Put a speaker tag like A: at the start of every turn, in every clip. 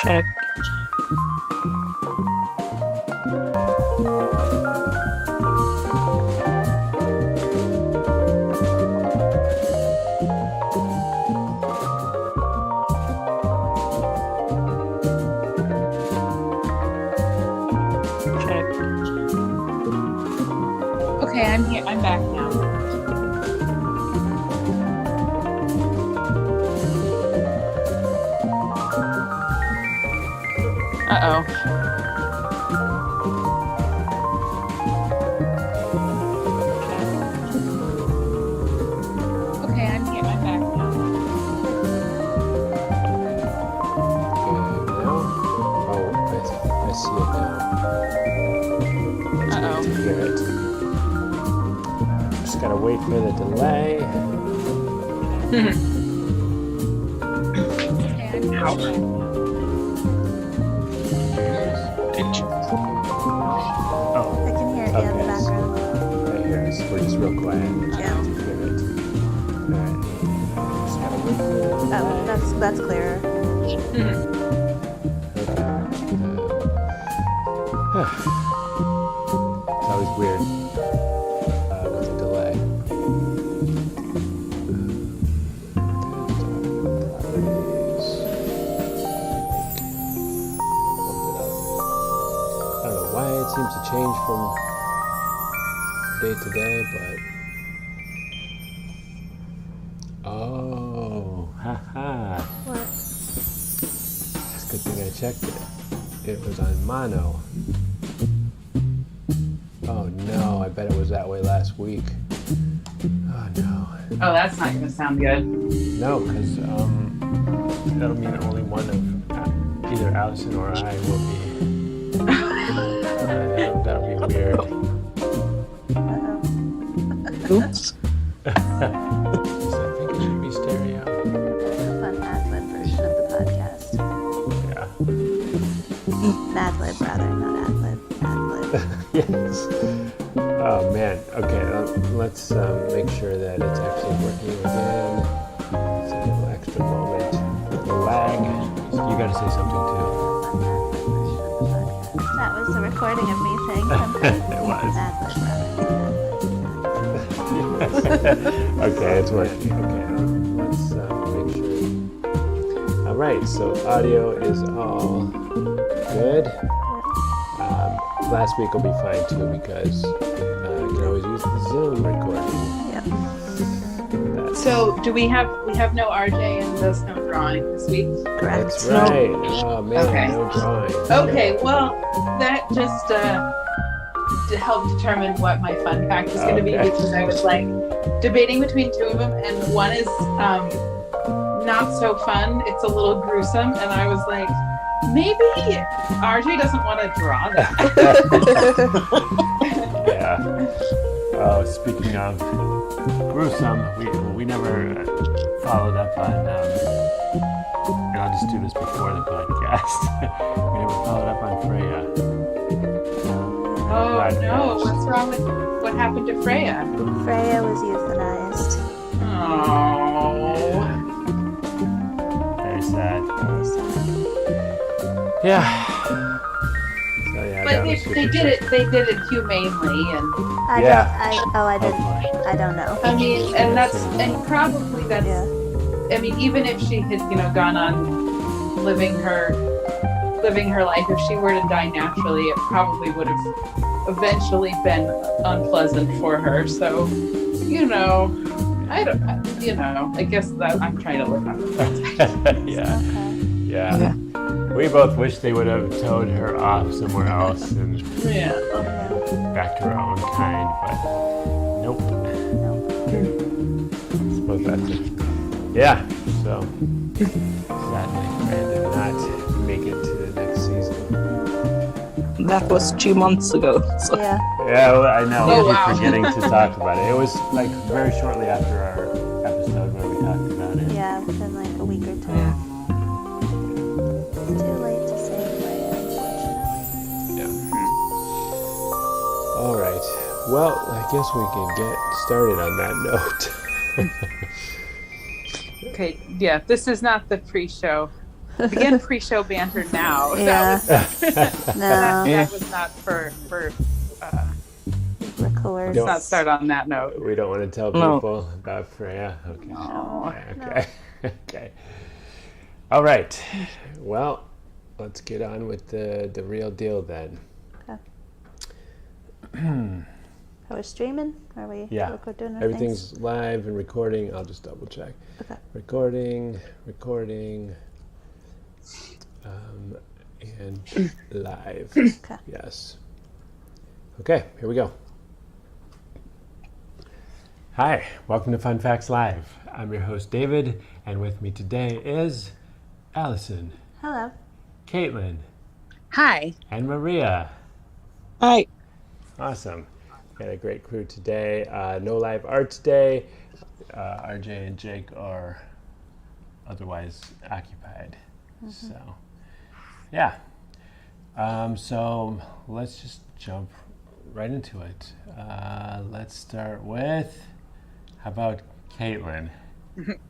A: Check.
B: Okay, I'm here. I'm back now. Uh-oh. Okay, I'm here. I'm back now.
C: Okay, now? Oh, I see it now.
B: Uh-oh.
C: To hear it. Just gotta wait for the delay.
B: Okay, I'm here.
A: Ow.
C: Oh,
D: I can hear it in the
C: Okay.
D: background.
C: I hear it. We're just real quiet.
D: Yeah.
C: To hear it. Alright. Just gotta wait for the delay.
D: Oh, that's clearer.
C: It's always weird with the delay. Properties. I don't know why it seems to change from day to day, but oh, haha.
D: What?
C: It's a good thing I checked it. It was on mono. Oh no, I bet it was that way last week. Oh no.
B: Oh, that's not going to sound good.
C: No, because that'll mean only one of either Allison or I will be. That'll be weird.
D: Uh-oh.
A: Oops.
C: I think it should be stereo.
D: A fun ad-lib version of the podcast.
C: Yeah.
D: Mad-lib, rather, not ad-lib. Ad-lib.
C: Yes. Oh man. Okay. Let's make sure that it's actually working again. It's a little extra moment. The lag. You got to say something too.
D: That was a recording of me saying something.
C: It was.
D: Ad-lib, rather.
C: Okay, it's working. Okay, let's make sure. All right. So audio is all good. Last week will be fine too because you can always use the Zoom recording.
D: Yep.
C: That's,
B: So, do we have no RJ and there's no drawing this week?
D: Correct.
C: that's right. Oh man,
B: Okay.
C: no drawing.
B: Okay, well, that just to help determine what my fun fact is going to be,
C: Okay.
B: because I was like debating between two of them, and one is not so fun. It's a little gruesome, and I was like, maybe RJ doesn't want to draw that.
C: Yeah. Oh, speaking of gruesome, we never followed up on. And I'll just do this before the podcast. We never followed up on Freya.
B: Oh
C: Right.
B: no, what's wrong with what happened to Freya?
D: Freya was euthanized.
B: Oh.
C: Very sad.
D: Very sad.
C: Yeah. So yeah,
B: But
C: that was
B: they
C: super
B: did
C: sad.
B: it. They did it humanely, and
C: Yeah.
D: I didn't.
C: Hopefully.
D: I don't know.
B: I mean, and probably that's.
D: Yeah.
B: I mean, even if she had, gone on living her life, if she were to die naturally, it probably would have eventually been unpleasant for her. So, I guess that I'm trying to look on the
C: Yeah.
D: Okay.
C: Yeah. We both wish they would have towed her off somewhere else and
B: Yeah.
C: back to her own kind, but nope. I suppose that's it. Yeah. So sadly, Freya did not make it to the next season.
A: That was 2 months ago. So.
D: Yeah.
C: Yeah, well, I know.
B: Oh,
C: I keep
B: wow.
C: forgetting to talk about it. It was like very shortly after our episode where we talked about it.
D: Yeah, within like a week or two.
A: Yeah.
D: It's too late to save
C: well, I guess we can get started on that note.
B: Okay, yeah, this is not the pre-show. Begin pre-show banter now.
D: Yeah. No.
B: That was not for
D: Record.
B: let's not start on that note.
C: We don't want to tell
A: No.
C: people about Freya. Okay.
B: No.
C: Okay. Okay. All right. Well, let's get on with the real deal then.
D: Okay. Are we streaming? Are we
C: Yeah.
D: doing our
C: Everything's
D: things?
C: live and recording. I'll just double check.
D: Okay.
C: Recording, and live.
D: Okay.
C: Yes. Okay, here we go. Hi, welcome to Fun Facts Live. I'm your host, David, and with me today is Allison,
D: Hello.
C: Caitlin,
B: Hi.
C: and Maria.
A: Hi.
C: Awesome. Got a great crew today. No live art today. RJ and Jake are otherwise occupied. So, yeah. So let's just jump right into it. Let's start with, how about Caitlin?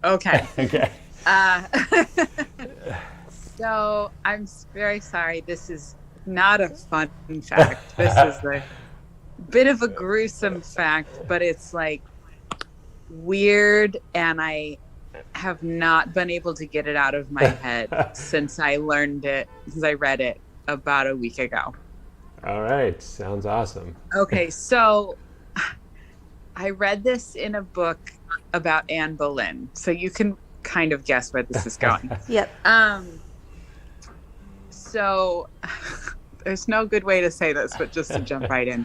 B: Okay.
C: Okay.
B: So I'm very sorry. This is not a fun fact. This is a bit of a gruesome fact, but it's like weird, and I have not been able to get it out of my head since I read it about a week ago.
C: All right. Sounds awesome.
B: Okay, so I read this in a book about Anne Boleyn, so you can kind of guess where this is going.
D: Yep.
B: So there's no good way to say this, but just to jump right in.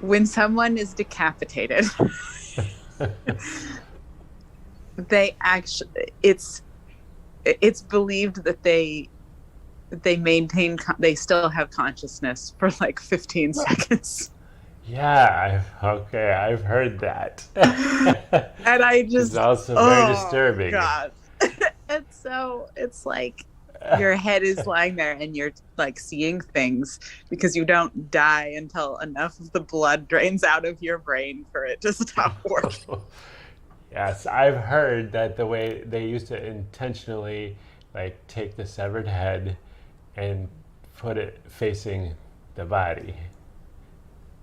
B: When someone is decapitated, they actually, it's believed that they still have consciousness for like 15 seconds.
C: Yeah, I've heard that.
B: And I just,
C: It's also very disturbing.
B: God. And so it's like your head is lying there and you're like seeing things because you don't die until enough of the blood drains out of your brain for it to stop working.
C: Yes, I've heard that the way they used to intentionally like take the severed head and put it facing the body.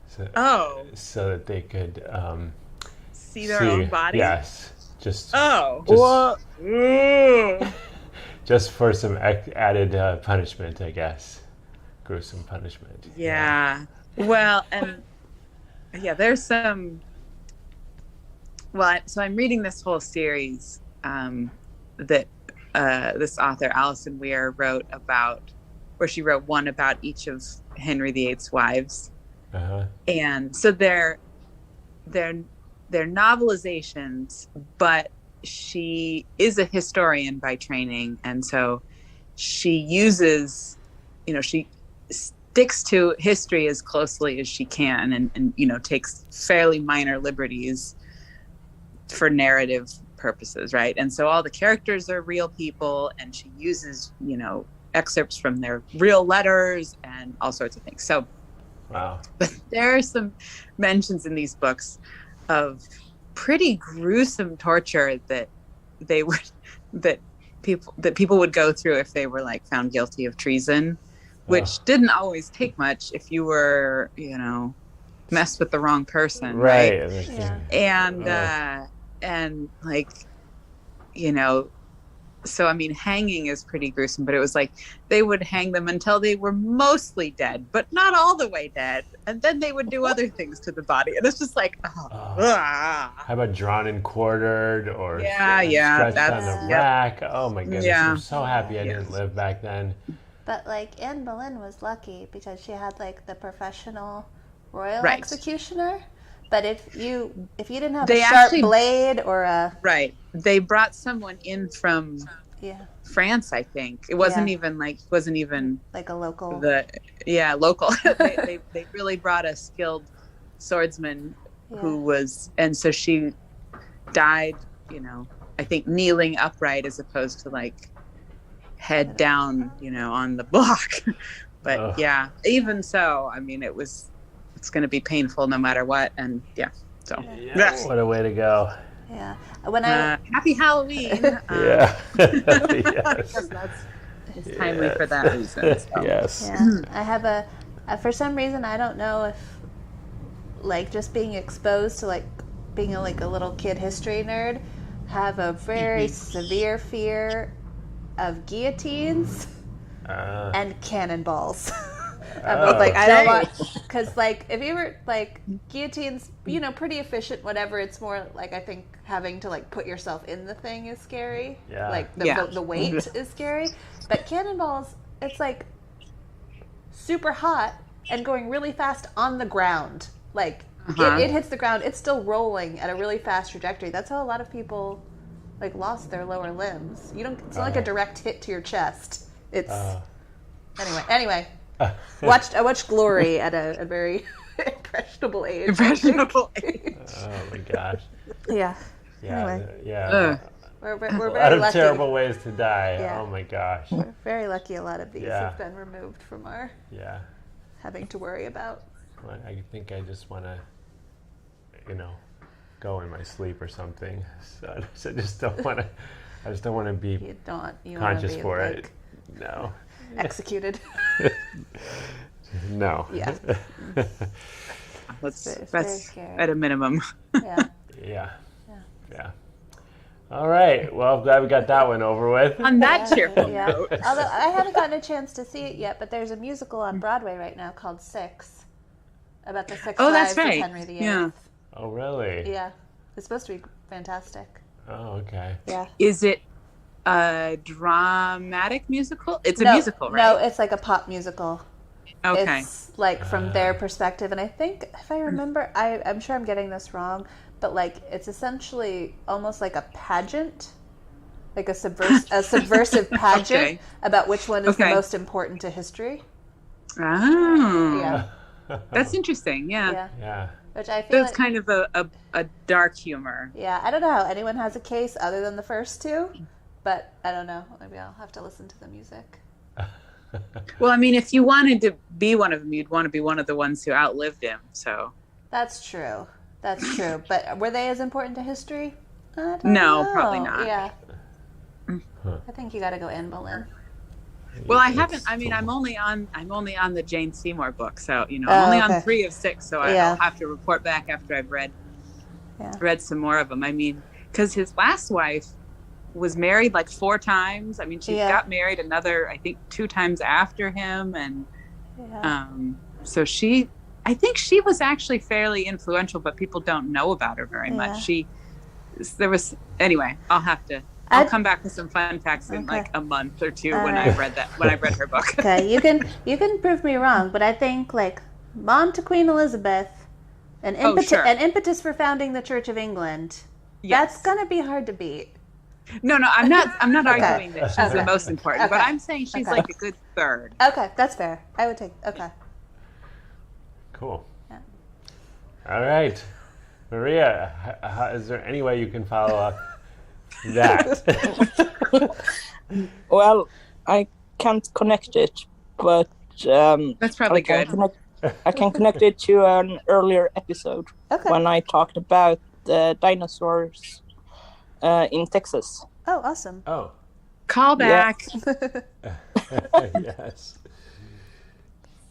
C: So that they could
B: See their own body?
C: Yes. Just just for some added punishment, I guess. Gruesome punishment.
B: Yeah. Well, and yeah, there's some. Well, so I'm reading this whole series that this author Allison Weir wrote about, where she wrote one about each of Henry VIII's wives, and so they're novelizations, but she is a historian by training, and so she uses, she sticks to history as closely as she can, and takes fairly minor liberties for narrative purposes, right? And so all the characters are real people, and she uses excerpts from their real letters and all sorts of things. So
C: wow.
B: But there are some mentions in these books of pretty gruesome torture that people would go through if they were like found guilty of treason, which didn't always take much if you were, messed with the wrong person, right?
D: Yeah.
B: And like, so I mean, hanging is pretty gruesome, but it was like they would hang them until they were mostly dead, but not all the way dead, and then they would do other things to the body, and it's just like,
C: how about drawn and quartered, or stretched on the rack? Oh my goodness!
B: Yeah.
C: I'm so happy I didn't live back then.
D: But like Anne Boleyn was lucky because she had like the professional royal
B: Right.
D: executioner. But if you didn't have
B: They
D: a sharp
B: actually-
D: blade or a
B: Right. They brought someone in from France, I think. It wasn't even like
D: like a local
B: local. they really brought a skilled swordsman who was, and so she died, I think kneeling upright as opposed to like head down, on the block. But even so, I mean, it's it's going to be painful no matter what. And so
C: Yeah, what a way to go.
D: Yeah. When I
B: happy Halloween.
C: Yeah.
B: Because it's timely for that reason. So.
C: Yes.
D: Yeah. I have for some reason, I don't know if like just being exposed to like being a little kid history nerd, have a very severe fear of guillotines and cannonballs. I was like, I don't want, because like if you were like guillotines, pretty efficient, whatever. It's more like I think having to like put yourself in the thing is scary.
C: Yeah.
D: Like the weight is scary, but cannonballs, it's like super hot and going really fast on the ground. Like it hits the ground, it's still rolling at a really fast trajectory. That's how a lot of people like lost their lower limbs. It's not like a direct hit to your chest. It's anyway. I watched Glory at a very impressionable age.
C: Oh my gosh.
D: Yeah.
C: Yeah.
D: Anyway.
C: Yeah.
D: We're
C: A
D: very
C: lot of
D: lucky.
C: terrible ways to die.
D: Yeah.
C: Oh my gosh.
D: We're very lucky. A lot of these have been removed from our having to worry about.
C: Well, I think I just want to, go in my sleep or something. So I just don't want to. I just don't want to be conscious for it. No.
D: Executed.
C: No.
D: Yeah.
B: That's
D: scary.
B: at a minimum.
D: Yeah.
C: Yeah. All right. Well, I'm glad we got that one over with.
B: On that cheerful
D: Yeah.
B: note.
D: Although I haven't gotten a chance to see it yet, but there's a musical on Broadway right now called Six, about the six lives of Henry VIII.
B: Yeah.
C: Oh, really?
D: Yeah. It's supposed to be fantastic.
C: Oh, okay.
D: Yeah.
B: Is it a dramatic musical? It's a musical, right?
D: No, it's like a pop musical.
B: Okay.
D: It's like from their perspective, and I think if I remember, I'm sure I'm getting this wrong, but like it's essentially almost like a pageant, like a subversive pageant about which one is the most important to history.
B: Oh.
D: Yeah.
B: That's interesting. Yeah.
C: Yeah.
D: Which I feel
B: That's kind of a dark humor.
D: Yeah, I don't know how anyone has a case other than the first two, but I don't know. Maybe I'll have to listen to the music.
B: Well, I mean, if you wanted to be one of them, you'd want to be one of the ones who outlived him. So
D: That's true. But were they as important to history? I don't
B: No,
D: know.
B: probably not.
D: Yeah. I think you got to go Anne Boleyn.
B: Well, I haven't. I mean, I'm only on the Jane Seymour book, so I'm only on 3 of 6. So I'll have to report back after I've read some more of them. I mean, because his last wife was married like 4 times. I mean, she got married another, I think, 2 times after him, and so I think she was actually fairly influential, but people don't know about her very much. Anyway, I'll come back with some fun facts in like a month or 2 when I've read her book.
D: Okay, you can prove me wrong, but I think like mom to Queen Elizabeth, an impetus for founding the Church of England.
B: Yes.
D: That's gonna be hard to beat.
B: No, I'm not arguing that she's the most important, but I'm saying she's like a good third.
D: Okay, that's fair. I would take. Okay.
C: Cool.
D: Yeah.
C: All right. Maria, is there any way you can follow up that?
A: Well, I can't connect it, but
B: that's probably good.
A: I can connect it to an earlier episode when I talked about the dinosaurs in Texas.
D: Oh, awesome.
C: Oh.
B: Call back.
C: Yes.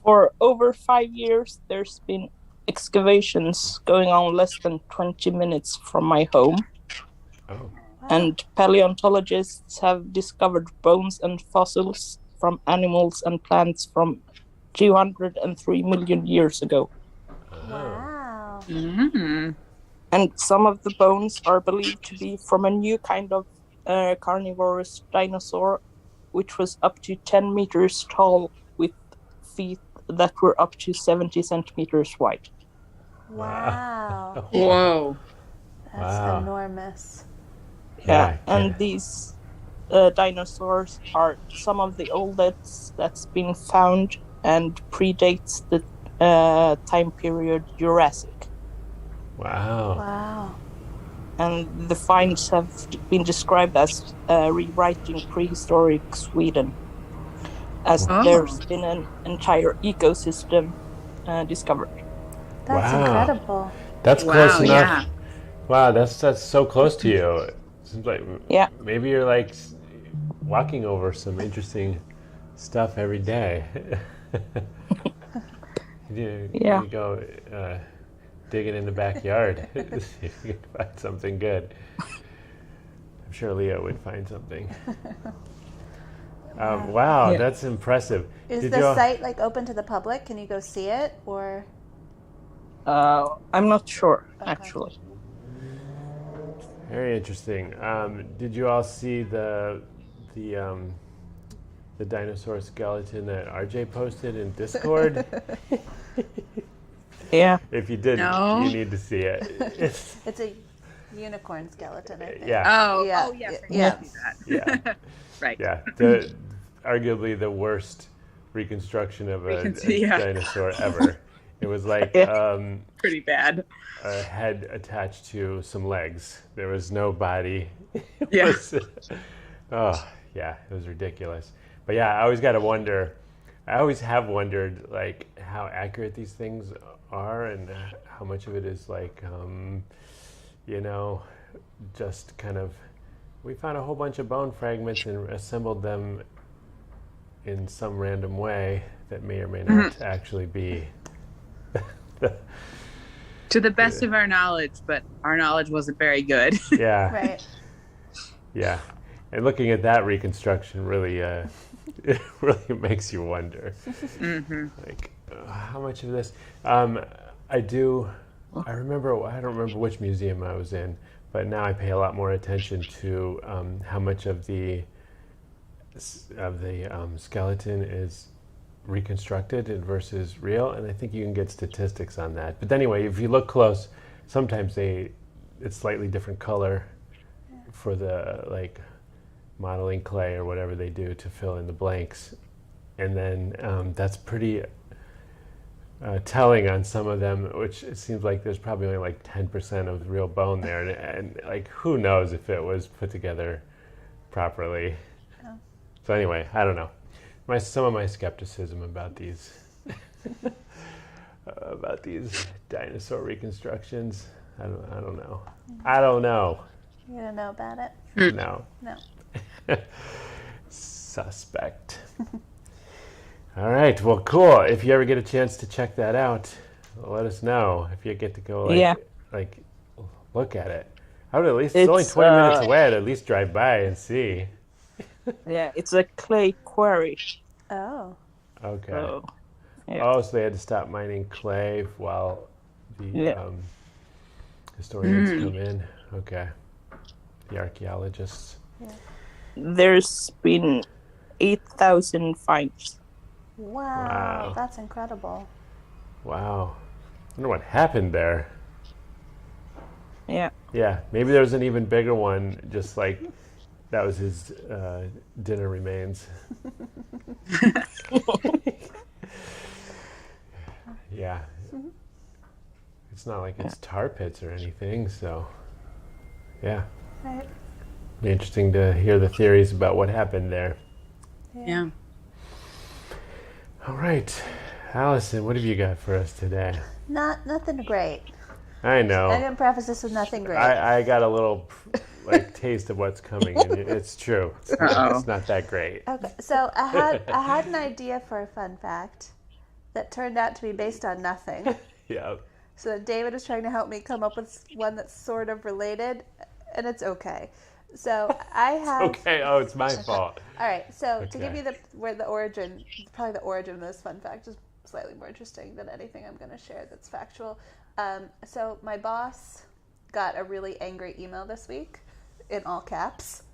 A: For over 5 years, there's been excavations going on less than 20 minutes from my home.
C: Oh.
A: And paleontologists have discovered bones and fossils from animals and plants from 203 million years ago.
D: Wow.
B: Mm-hmm.
A: And some of the bones are believed to be from a new kind of carnivorous dinosaur, which was up to 10 meters tall with feet that were up to 70 centimeters wide.
D: Wow.
B: Whoa.
D: That's enormous.
A: Yeah, and these dinosaurs are some of the oldest that's been found and predates the time period Jurassic.
C: Wow.
D: Wow.
A: And the finds have been described as rewriting prehistoric Sweden, as there's been an entire ecosystem discovered.
D: That's incredible.
C: That's close
B: Wow,
C: enough.
B: yeah.
C: Wow, that's so close to you. It seems like
A: Yeah.
C: maybe you're like walking over some interesting stuff every day.
A: Yeah.
C: You go digging in the backyard, see if you can find something good. I'm sure Leo would find something. Wow,
A: Yeah.
C: that's impressive.
D: Is
C: Did
D: the
C: you?
D: site like open to the public? Can you go see it or?
A: I'm not sure
D: Okay.
A: actually.
C: Very interesting. Did you all see the dinosaur skeleton that RJ posted in Discord?
A: Yeah.
C: If you didn't,
B: No.
C: you need to see it.
D: It's a unicorn skeleton, I think.
C: Yeah,
B: Oh,
D: Yeah,
B: yes, I
D: yeah.
B: can see that.
C: yeah,
B: Right.
C: yeah. Arguably the worst reconstruction of a
B: Yeah.
C: dinosaur ever. It was like
B: Pretty bad.
C: a head attached to some legs. There was no body. It
B: Yeah.
C: was- oh, yeah, it was ridiculous. But yeah, I always got to wonder. I always have wondered, like, how accurate these things are, and how much of it is like, just kind of. We found a whole bunch of bone fragments and assembled them in some random way that may or may not actually be.
B: To the best of our knowledge, but our knowledge wasn't very good.
C: Yeah.
D: Right.
C: Yeah, and looking at that reconstruction really, it really makes you wonder. Like, how much of this? I remember. I don't remember which museum I was in, but now I pay a lot more attention to how much of the skeleton is reconstructed versus real, and I think you can get statistics on that. But anyway, if you look close, sometimes it's slightly different color for the like modeling clay or whatever they do to fill in the blanks, and then that's pretty telling on some of them, which it seems like there's probably only like 10% of real bone there, and like who knows if it was put together properly.
D: Yeah.
C: So anyway, I don't know. Some of my skepticism about these dinosaur reconstructions. I don't know. I don't know.
D: You don't know about it?
C: No.
D: No.
C: Suspect. All right. Well, cool. If you ever get a chance to check that out, let us know. If you get to go, like look at it. I would at least. It's only 20 minutes away. I'd at least drive by and see.
A: Yeah, it's a clay quarry.
D: Oh.
C: Okay.
A: So, yeah.
C: Oh, so they had to stop mining clay while the historians come in. Okay. The archaeologists.
D: Yeah.
A: There's been 8,000 finds.
D: Wow. That's incredible.
C: Wow. I wonder what happened there.
A: Yeah.
C: Yeah, maybe there was an even bigger one, just like that was his dinner remains. Yeah. It's not like it's tar pits or anything, so yeah.
D: Right.
C: Be interesting to hear the theories about what happened there.
B: Yeah.
C: All right. Allison, what have you got for us today?
D: Nothing great.
C: I know.
D: I'm gonna preface this with nothing great.
C: I got a little like taste of what's coming, and it's true. It's not that great.
D: Okay, so I had an idea for a fun fact that turned out to be based on nothing.
C: Yeah.
D: So David was trying to help me come up with one that's sort of related, and it's okay. So I have.
C: Okay. Oh, it's my fault.
D: All right. So to give
C: Okay.
D: you the origin of this fun fact is slightly more interesting than anything I'm going to share that's factual. So my boss got a really angry email this week, in all caps,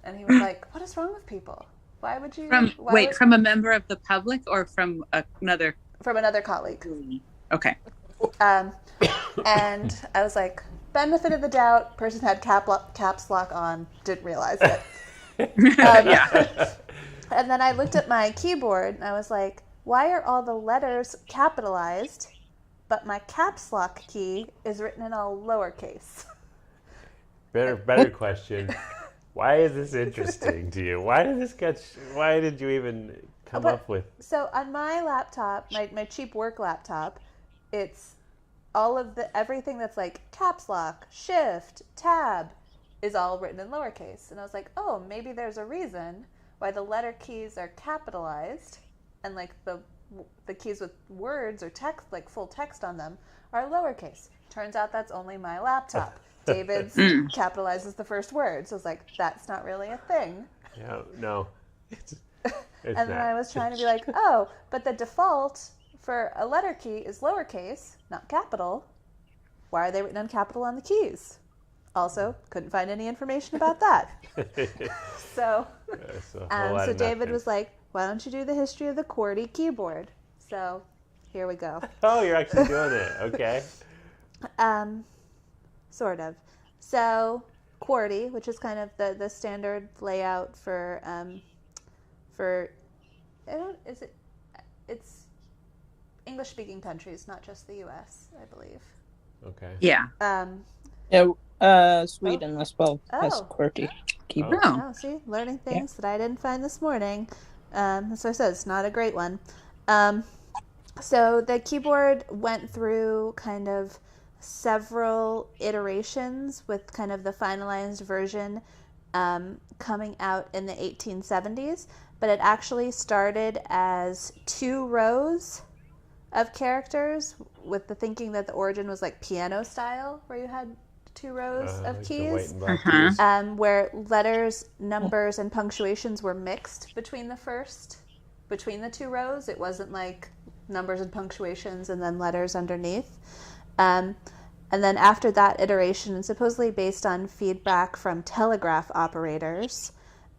D: and he was like, "What is wrong with people? Why would you?"
B: From a member of the public or from another?
D: From another colleague.
B: Okay.
D: And I was like, benefit of the doubt, person had caps lock on, didn't realize it.
B: Yeah.
D: And then I looked at my keyboard and I was like, why are all the letters capitalized, but my caps lock key is written in all lowercase?
C: Better question. Why is this interesting to you? Why did you even come up with?
D: So on my laptop, my cheap work laptop, it's everything that's like caps lock, shift, tab is all written in lowercase. And I was like, oh, maybe there's a reason why the letter keys are capitalized and like the keys with words or text, like full text on them, are lowercase. Turns out that's only my laptop. David's capitalizes the first word. So I was like, that's not really a thing.
C: Yeah, no. It's
D: And
C: not.
D: then I was trying to be like, oh, but the default for a letter key is lowercase, not capital. Why are they written in capital on the keys? Also, couldn't find any information about that. So David was like, why don't you do the history of the QWERTY keyboard? So here we go.
C: Oh, you're actually doing it. Okay.
D: Sort of. So QWERTY, which is kind of the standard layout for it's English speaking countries, not just the US, I believe.
C: Okay.
B: Yeah.
A: Sweden as well has QWERTY keyboard.
D: Oh, see, learning things that I didn't find this morning. So I said it's not a great one. So the keyboard went through kind of several iterations with kind of the finalized version coming out in the 1870s, but it actually started as 2 rows of characters with the thinking that the origin was like piano style, where you had 2 rows of
C: like
D: keys,
C: the white and black keys.
D: where letters, numbers, and punctuations were mixed between the 2 rows. It wasn't like numbers and punctuations and then letters underneath. And then after that iteration, and supposedly based on feedback from telegraph operators,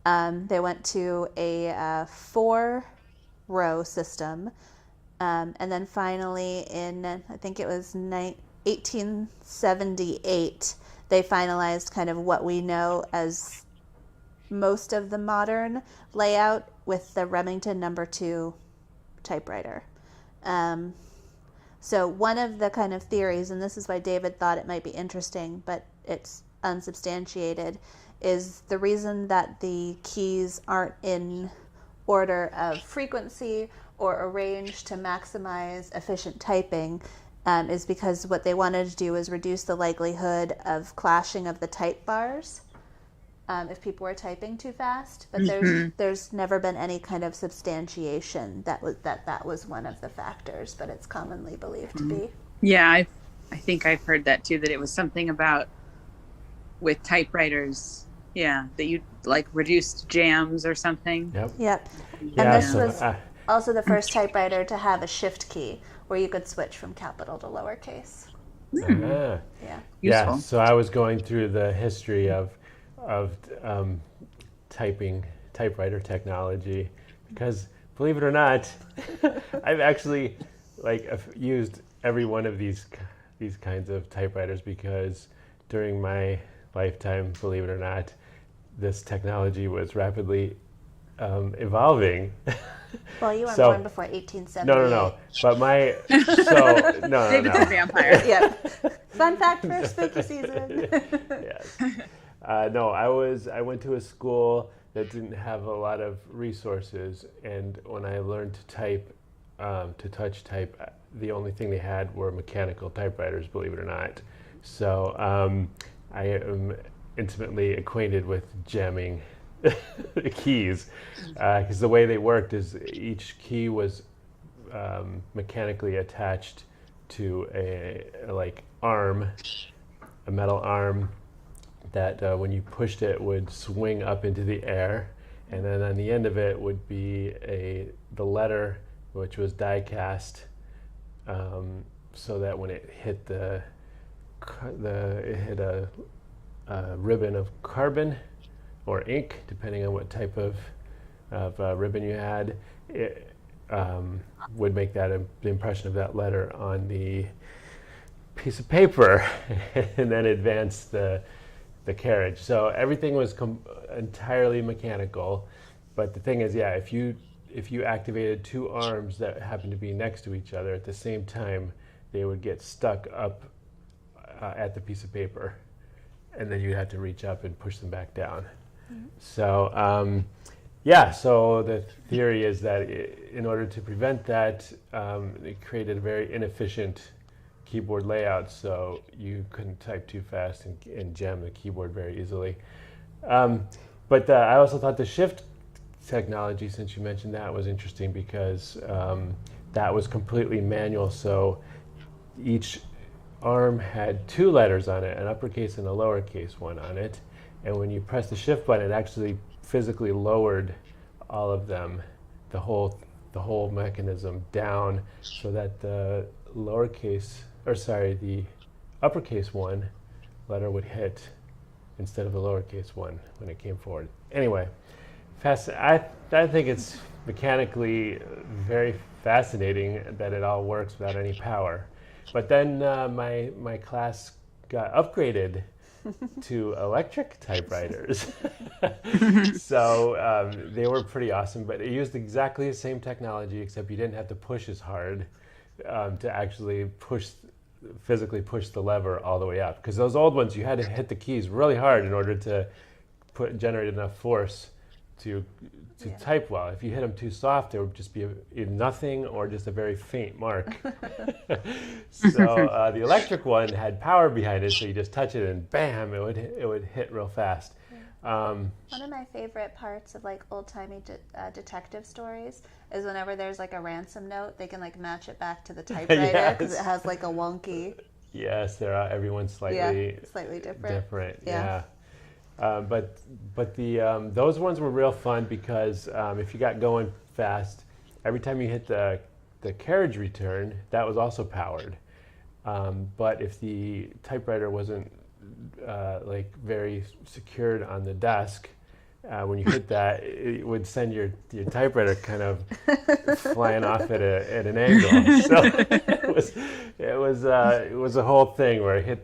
D: they went to a 4-row system. And then finally in, I think it was 1878, they finalized kind of what we know as most of the modern layout with the Remington No. 2 typewriter. So one of the kind of theories, and this is why David thought it might be interesting, but it's unsubstantiated, is the reason that the keys aren't in order of frequency or arranged to maximize efficient typing is because what they wanted to do is reduce the likelihood of clashing of the type bars if people were typing too fast. But there's never been any kind of substantiation that was one of the factors, but it's commonly believed to be.
B: Yeah, I think I've heard that too, that it was something about with typewriters, that you like reduced jams or something.
D: Yep. And
C: Yeah,
D: this was also the first typewriter to have a shift key where you could switch from capital to lowercase.
C: Yeah.
B: Useful.
C: So I was going through the history of typewriter technology, because believe it or not, I've actually used every one of these kinds of typewriters, because during my lifetime, believe it or not, this technology was rapidly evolving.
D: Well, you weren't born before 1878.
C: No. But
B: David's a vampire.
D: Yeah. Fun fact for spooky season.
C: Yes. No, I went to a school that didn't have a lot of resources, and when I learned to type, to touch type, the only thing they had were mechanical typewriters, believe it or not. So I am intimately acquainted with jamming the keys, because the way they worked is each key was mechanically attached to a metal arm that when you pushed it would swing up into the air, and then on the end of it would be the letter, which was die cast, so that when it hit it hit a ribbon of carbon or ink, depending on what type of ribbon you had, it would make that the impression of that letter on the piece of paper, and then advance the carriage. So everything was entirely mechanical. But the thing is, if you activated 2 arms that happened to be next to each other at the same time, they would get stuck up at the piece of paper, and then you'd have to reach up and push them back down. Mm-hmm. So so the theory is that in order to prevent that, it created a very inefficient keyboard layout, so you couldn't type too fast and jam the keyboard very easily. But I also thought the shift technology, since you mentioned that, was interesting because that was completely manual. So each arm had two letters on it, an uppercase and a lowercase one on it. And when you press the shift button, it actually physically lowered all of them, the whole mechanism down, so that the the uppercase one letter would hit instead of the lowercase one when it came forward. Anyway, I think it's mechanically very fascinating that it all works without any power. But then my class got upgraded to electric typewriters. So they were pretty awesome, but it used exactly the same technology, except you didn't have to push as hard to actually physically push the lever all the way up. Because those old ones, you had to hit the keys really hard in order to generate enough force to type well. If you hit them too soft, there would just be either nothing or just a very faint mark. So the electric one had power behind it, so you just touch it and bam, it would hit real fast.
D: One of my favorite parts of like old-timey detective stories is whenever there's like a ransom note, they can like match it back to the typewriter because it has like a wonky.
C: Yes, everyone's slightly
D: different.
C: Yeah. But those ones were real fun because if you got going fast, every time you hit the carriage return, that was also powered. But if the typewriter wasn't like very secured on the desk, when you hit that, it would send your typewriter kind of flying off at an angle. So it was a whole thing where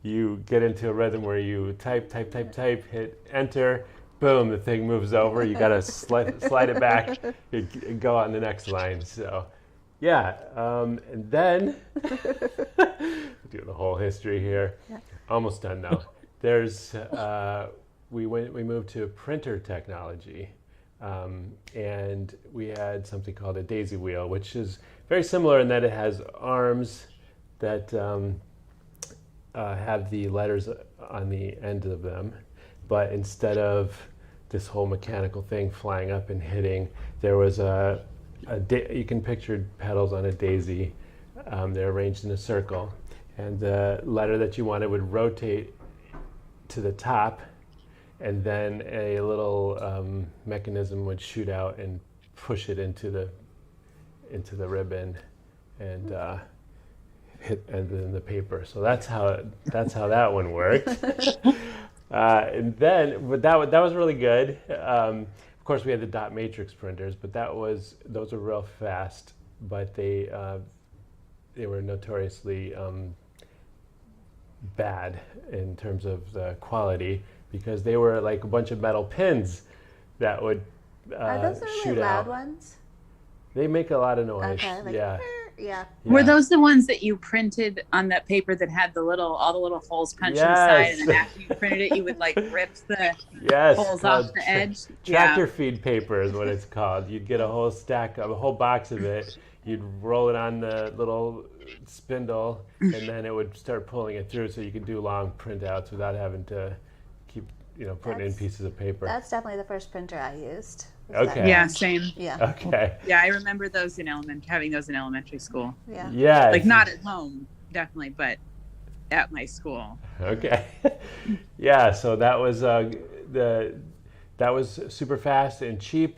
C: you get into a rhythm where you type, hit enter, boom, the thing moves over. You got to slide it back, you go on the next line. So, yeah, and then do the whole history here. Yeah. Almost done now. There's we moved to printer technology, and we had something called a daisy wheel, which is very similar in that it has arms that have the letters on the end of them, but instead of this whole mechanical thing flying up and hitting, there was you can picture petals on a daisy. They're arranged in a circle, and the letter that you wanted would rotate to the top, and then a little mechanism would shoot out and push it into the ribbon and then the paper. So that's how that one worked. And then, but that was really good. Of course, we had the dot matrix printers, but those were real fast. But they were notoriously bad in terms of the quality because they were like a bunch of metal pins that would
D: Are those the
C: shoot
D: really loud
C: out.
D: ones?
C: They make a lot of noise.
D: Okay, like,
C: Yeah.
D: Yeah.
B: Were those the ones that you printed on that paper that had all the little holes punched inside, and then after you printed it, you would like rip the holes off the edge?
C: Tractor feed paper is what it's called. You'd get a whole box of it. You'd roll it on the little spindle, and then it would start pulling it through, so you could do long printouts without having to keep, putting in pieces of paper.
D: That's definitely the first printer I used.
C: Okay.
B: Yeah, same.
D: Yeah.
C: Okay.
B: Yeah, I remember those having those in elementary school.
D: Yeah.
C: Yeah.
B: Like not at home, definitely, but at my school.
C: Okay. Yeah. So that was that was super fast and cheap,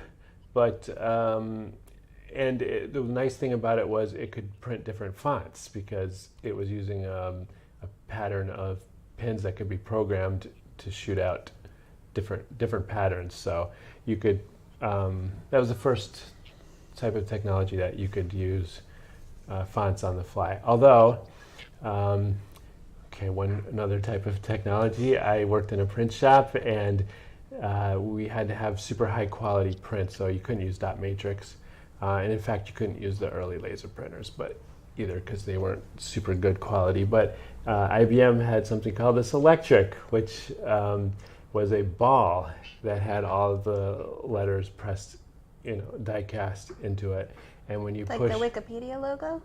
C: but the nice thing about it was it could print different fonts because it was using a pattern of pins that could be programmed to shoot out different patterns. So you could. That was the first type of technology that you could use fonts on the fly. Although, another type of technology, I worked in a print shop and we had to have super high quality print, so you couldn't use dot matrix. And in fact, you couldn't use the early laser printers, but either because they weren't super good quality. But IBM had something called this electric, which was a ball that had all of the letters pressed, die cast into it. And when you
D: like
C: push...
D: the Wikipedia logo?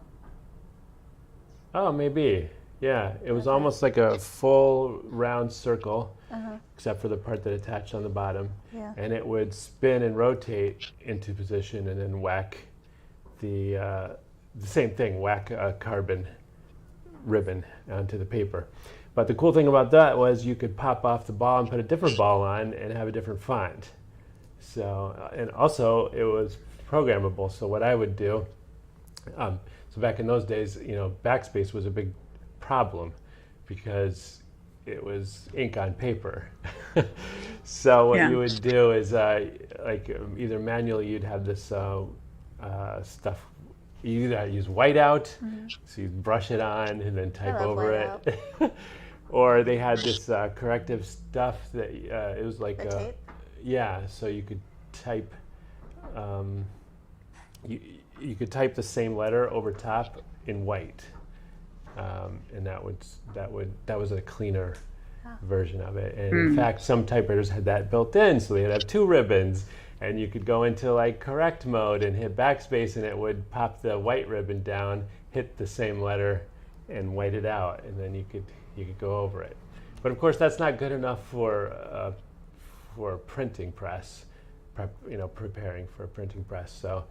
C: Oh, maybe. Yeah, it was
D: Okay.
C: almost like a full round circle,
D: Uh-huh.
C: except for the part that attached on the bottom.
D: Yeah.
C: And it would spin and rotate into position and then whack the same thing, whack a carbon ribbon onto the paper. But the cool thing about that was you could pop off the ball and put a different ball on and have a different font. So, and also it was programmable. So what I would do, so back in those days, backspace was a big problem because it was ink on paper. So what
B: Yeah.
C: you would do is either manually you'd have this stuff. You either use whiteout, so you brush it on and then type
D: love
C: over it, or they had this corrective stuff that it was like
D: The tape?
C: yeah. So you could type you could type the same letter over top in white, and that was a cleaner version of it. And in fact, some typewriters had that built in, so they'd have two ribbons. And you could go into like correct mode and hit backspace, and it would pop the white ribbon down, hit the same letter, and white it out, and then you could go over it. But of course, that's not good enough for printing press, preparing for a printing press. So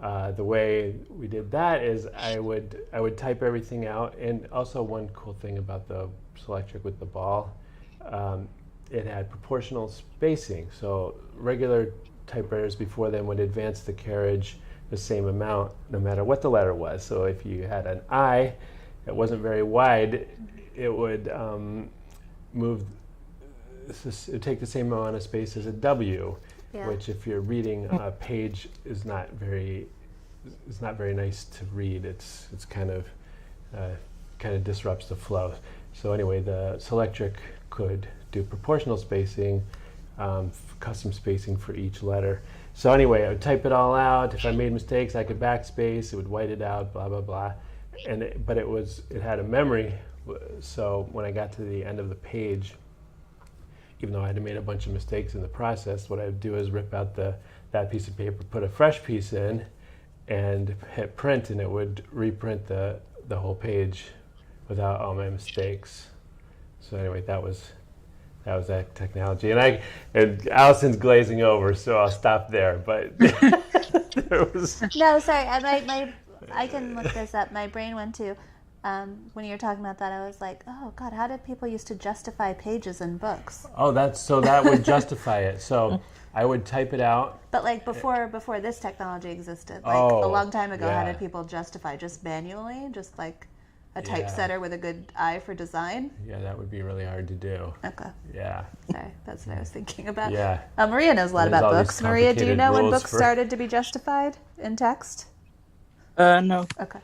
C: the way we did that is I would type everything out, and also one cool thing about the Selectric with the ball, it had proportional spacing. So regular typewriters before then would advance the carriage the same amount no matter what the letter was. So if you had an I that wasn't very wide, it would move, it would take the same amount of space as a W,
D: Yeah.
C: which if you're reading a page is not very nice to read. It's kind of disrupts the flow. So anyway, the Selectric could do proportional spacing, custom spacing for each letter. So anyway, I would type it all out. If I made mistakes, I could backspace. It would white it out. Blah blah blah. But it had a memory. So when I got to the end of the page, even though I had made a bunch of mistakes in the process, what I would do is rip out that piece of paper, put a fresh piece in, and hit print, and it would reprint the whole page without all my mistakes. So anyway, that was that technology, and Allison's glazing over, so I'll stop there. But there was
D: No, sorry. I can look this up. My brain went to when you were talking about that. I was like, oh God, how did people used to justify pages in books?
C: that would justify it. So I would type it out.
D: But like before this technology existed, like
C: Oh,
D: a long time ago, how
C: yeah.
D: did people justify? Just manually, just like a
C: Yeah.
D: typesetter with a good eye for design.
C: Yeah, that would be really hard to do.
D: Okay,
C: Yeah.
D: sorry, that's what I was thinking about.
C: Yeah.
D: Maria knows a lot
C: There's
D: about
C: all these
D: books. Maria, do you
C: complicated
D: know when
C: rules
D: books
C: for-
D: started to be justified in text?
A: No.
D: Okay,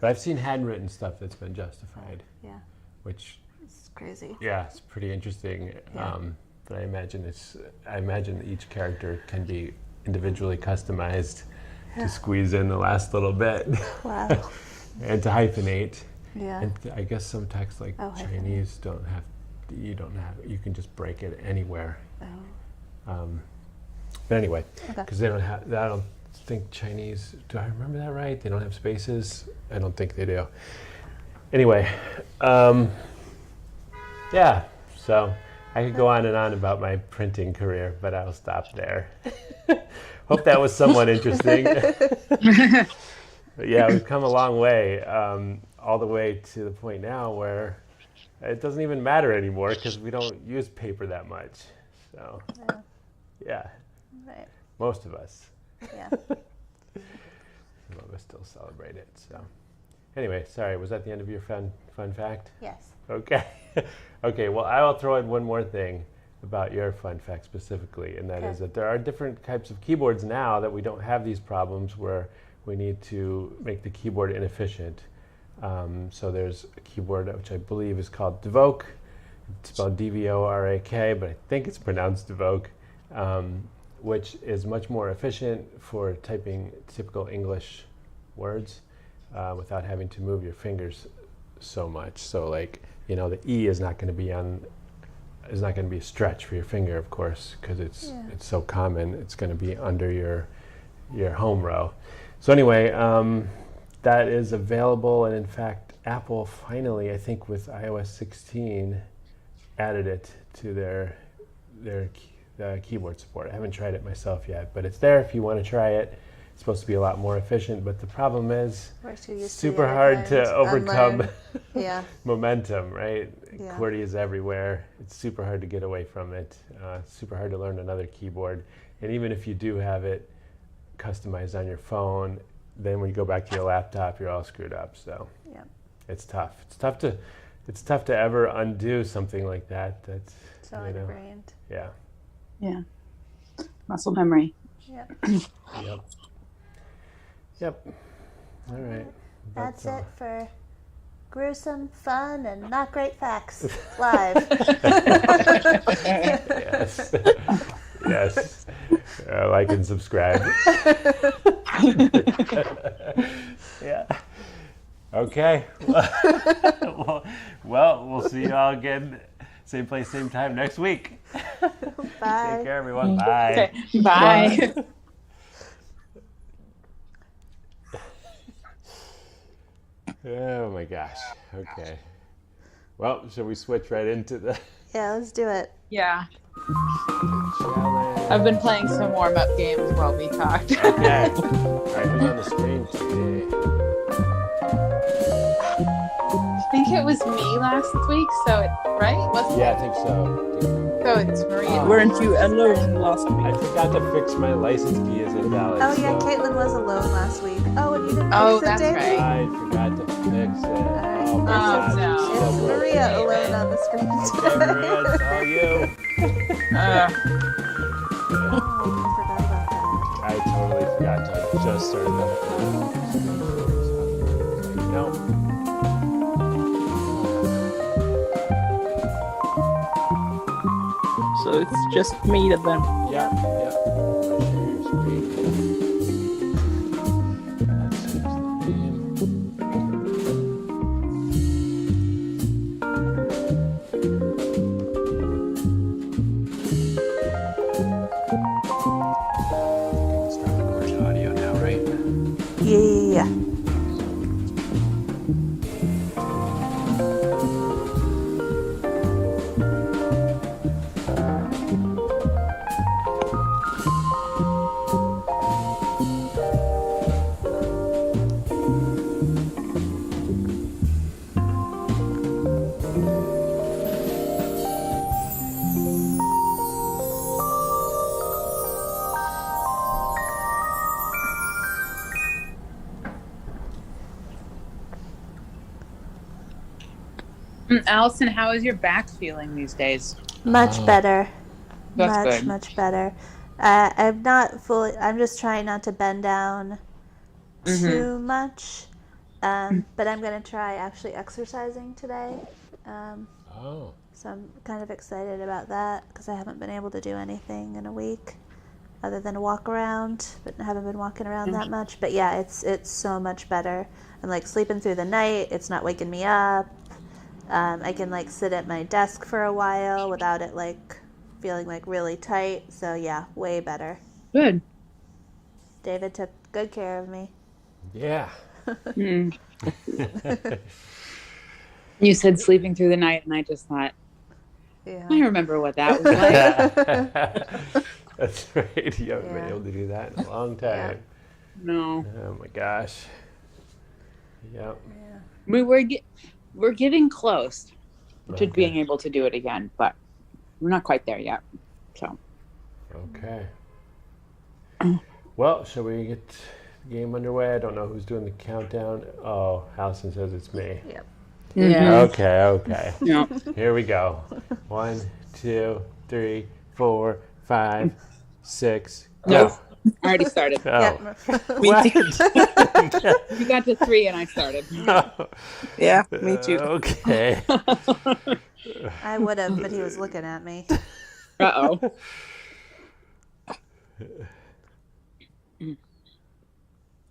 C: But I've seen handwritten stuff that's been justified,
D: yeah,
C: which
D: it's crazy.
C: yeah, it's pretty interesting.
D: Yeah.
C: But I imagine each character can be individually customized to squeeze in the last little bit
D: Wow.
C: and to hyphenate.
D: Yeah.
C: And I guess some texts like
D: Oh, hyphenate.
C: Chinese you can just break it anywhere.
D: Oh.
C: But anyway,
D: Okay.
C: because I don't think Chinese, do I remember that right? They don't have spaces? I don't think they do. Anyway, yeah, so I could go on and on about my printing career, but I'll stop there. Hope that was somewhat interesting. But yeah, we've come a long way, all the way to the point now where it doesn't even matter anymore because we don't use paper that much. So,
D: Yeah.
C: yeah,
D: Right.
C: most of us.
D: Yeah.
C: Some of us still celebrate it. So, anyway, sorry, was that the end of your fun fact?
D: Yes.
C: Okay. Okay, well, I will throw in one more thing about your fun fact specifically, and that
D: Okay.
C: is that there are different types of keyboards now that we don't have these problems where we need to make the keyboard inefficient. So there's a keyboard which I believe is called Devoke. It's spelled D-V-O-R-A-K, but I think it's pronounced Devoke, which is much more efficient for typing typical English words without having to move your fingers so much. So like, the E is not going to be a stretch for your finger, of course, because it's so common. It's going to be under your home row. So anyway, that is available, and in fact, Apple finally, I think with iOS 16, added it to their keyboard support. I haven't tried it myself yet, but it's there if you want to try it. It's supposed to be a lot more efficient, but the problem is it's super hard to overcome momentum, right?
D: Yeah.
C: QWERTY is everywhere. It's super hard to get away from it. Super hard to learn another keyboard. And even if you do have it customized on your phone, then when you go back to your laptop, you're all screwed up. So it's tough. It's tough to ever undo something like that. That's
D: so ingrained.
C: Yeah.
B: Yeah. Muscle memory.
D: Yep.
C: Yep. All right.
D: That's it for gruesome, fun, and not great facts live.
C: Yes. Yes. Like and subscribe. Yeah. Okay. Well, we'll see you all again, same place, same time next week.
D: Bye.
C: Take care, everyone. Bye.
B: Okay. Bye.
C: Oh my gosh. Okay. Well, shall we switch right into the
D: Yeah, let's do it.
B: Yeah.
C: challenge?
B: I've been playing some warm-up games while we talked.
C: Okay. All right, who's on the screen today?
B: I think it was me last week, so right? Wasn't
C: Yeah, I think so.
B: So it's Maria.
A: Weren't you alone last
C: I
A: week?
C: forgot to fix my license key as invalid.
D: Oh yeah,
C: so
D: Caitlin was alone last week. Oh, and you didn't
B: Oh,
D: fix it,
B: that's
D: David?
B: right.
C: I forgot to fix it.
D: Alright.
C: Oh my
B: Oh,
C: gosh.
B: no.
C: So
D: It's
C: broken.
D: Maria alone on the screen
C: Okay,
D: today.
C: Maria, it's all you.
B: Uh,
D: Oh, I forgot about that.
C: I totally forgot to. I just started that. No.
A: So it's just me then.
C: Yep. Share your screen. That's the name. Start recording audio now, right?
D: Yeah.
B: Allison, how is your back feeling these days?
D: Much better.
B: That's
D: much,
B: good.
D: much better. I'm not fully, I'm just trying not to bend down too much. But I'm going to try actually exercising today.
C: Oh.
D: So I'm kind of excited about that because I haven't been able to do anything in a week other than walk around, but I haven't been walking around that much. But yeah, it's so much better. I'm like sleeping through the night. It's not waking me up. I can like sit at my desk for a while without it like feeling like really tight. So yeah, way better.
B: Good.
D: David took good care of me.
C: Yeah.
B: You said sleeping through the night, and I just thought,
D: Yeah.
B: I remember what that was like.
C: That's right. You haven't been
D: Yeah.
C: able to do that in a long time.
B: No.
C: Oh my gosh. Yep.
B: We're getting close to
C: Okay.
B: being able to do it again, but we're not quite there yet. So
C: Okay. Well, shall we get the game underway? I don't know who's doing the countdown. Oh, Allison says it's me.
D: Yep.
B: yeah.
C: Okay.
B: Yeah.
C: Here we go. 1, 2, 3, 4, 5, 6.
B: Nope.
C: Go.
B: I already started.
C: Oh.
D: Yep.
C: What?
B: You got to 3 and I started.
A: Yeah, me too.
C: Okay.
D: I would have, but he was looking at me.
B: Uh-oh.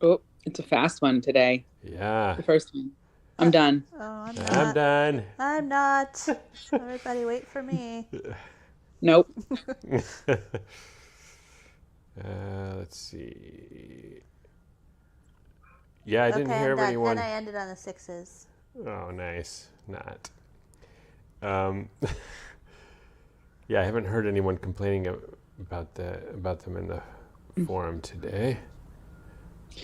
B: Oh, it's a fast one today.
C: Yeah.
B: The first one. I'm done.
D: Oh, I'm
C: I'm
D: not.
C: done.
D: I'm not. Everybody wait for me.
B: Nope.
C: Let's see. Yeah, I didn't
D: Okay,
C: hear
D: I'm done.
C: anyone.
D: Then I ended on the 6s.
C: Oh, nice. Not. Um, yeah, I haven't heard anyone complaining about them in the forum today.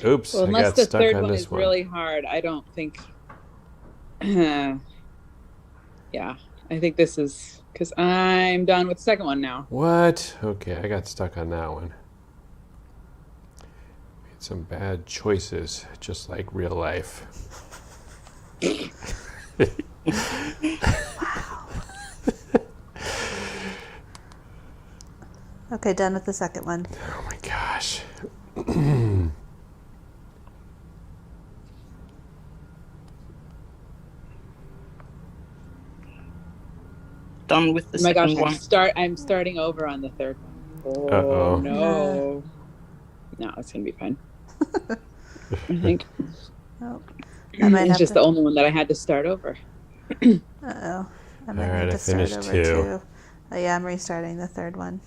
C: Oops,
B: Well,
C: I
B: unless
C: got
B: the
C: stuck
B: third
C: on
B: one
C: this
B: is
C: one.
B: really hard, I don't think. Yeah, I think this is because I'm done with the second one now.
C: What? Okay, I got stuck on that one. Made some bad choices, just like real life.
D: Okay, done with the second one.
C: Oh my gosh.
A: Done with the
B: Oh my gosh,
A: second one.
B: I'm starting over on the third one. Oh
C: Uh-oh.
B: no. No, it's gonna be fine. I think
D: Oh, I might
B: it's
D: have
B: just
D: to.
B: the only one that I had to start over.
D: Uh-oh. I might
C: All right,
D: need
C: I
D: to start
C: finished
D: over
C: 2.
D: too. Oh yeah, I'm restarting the third one.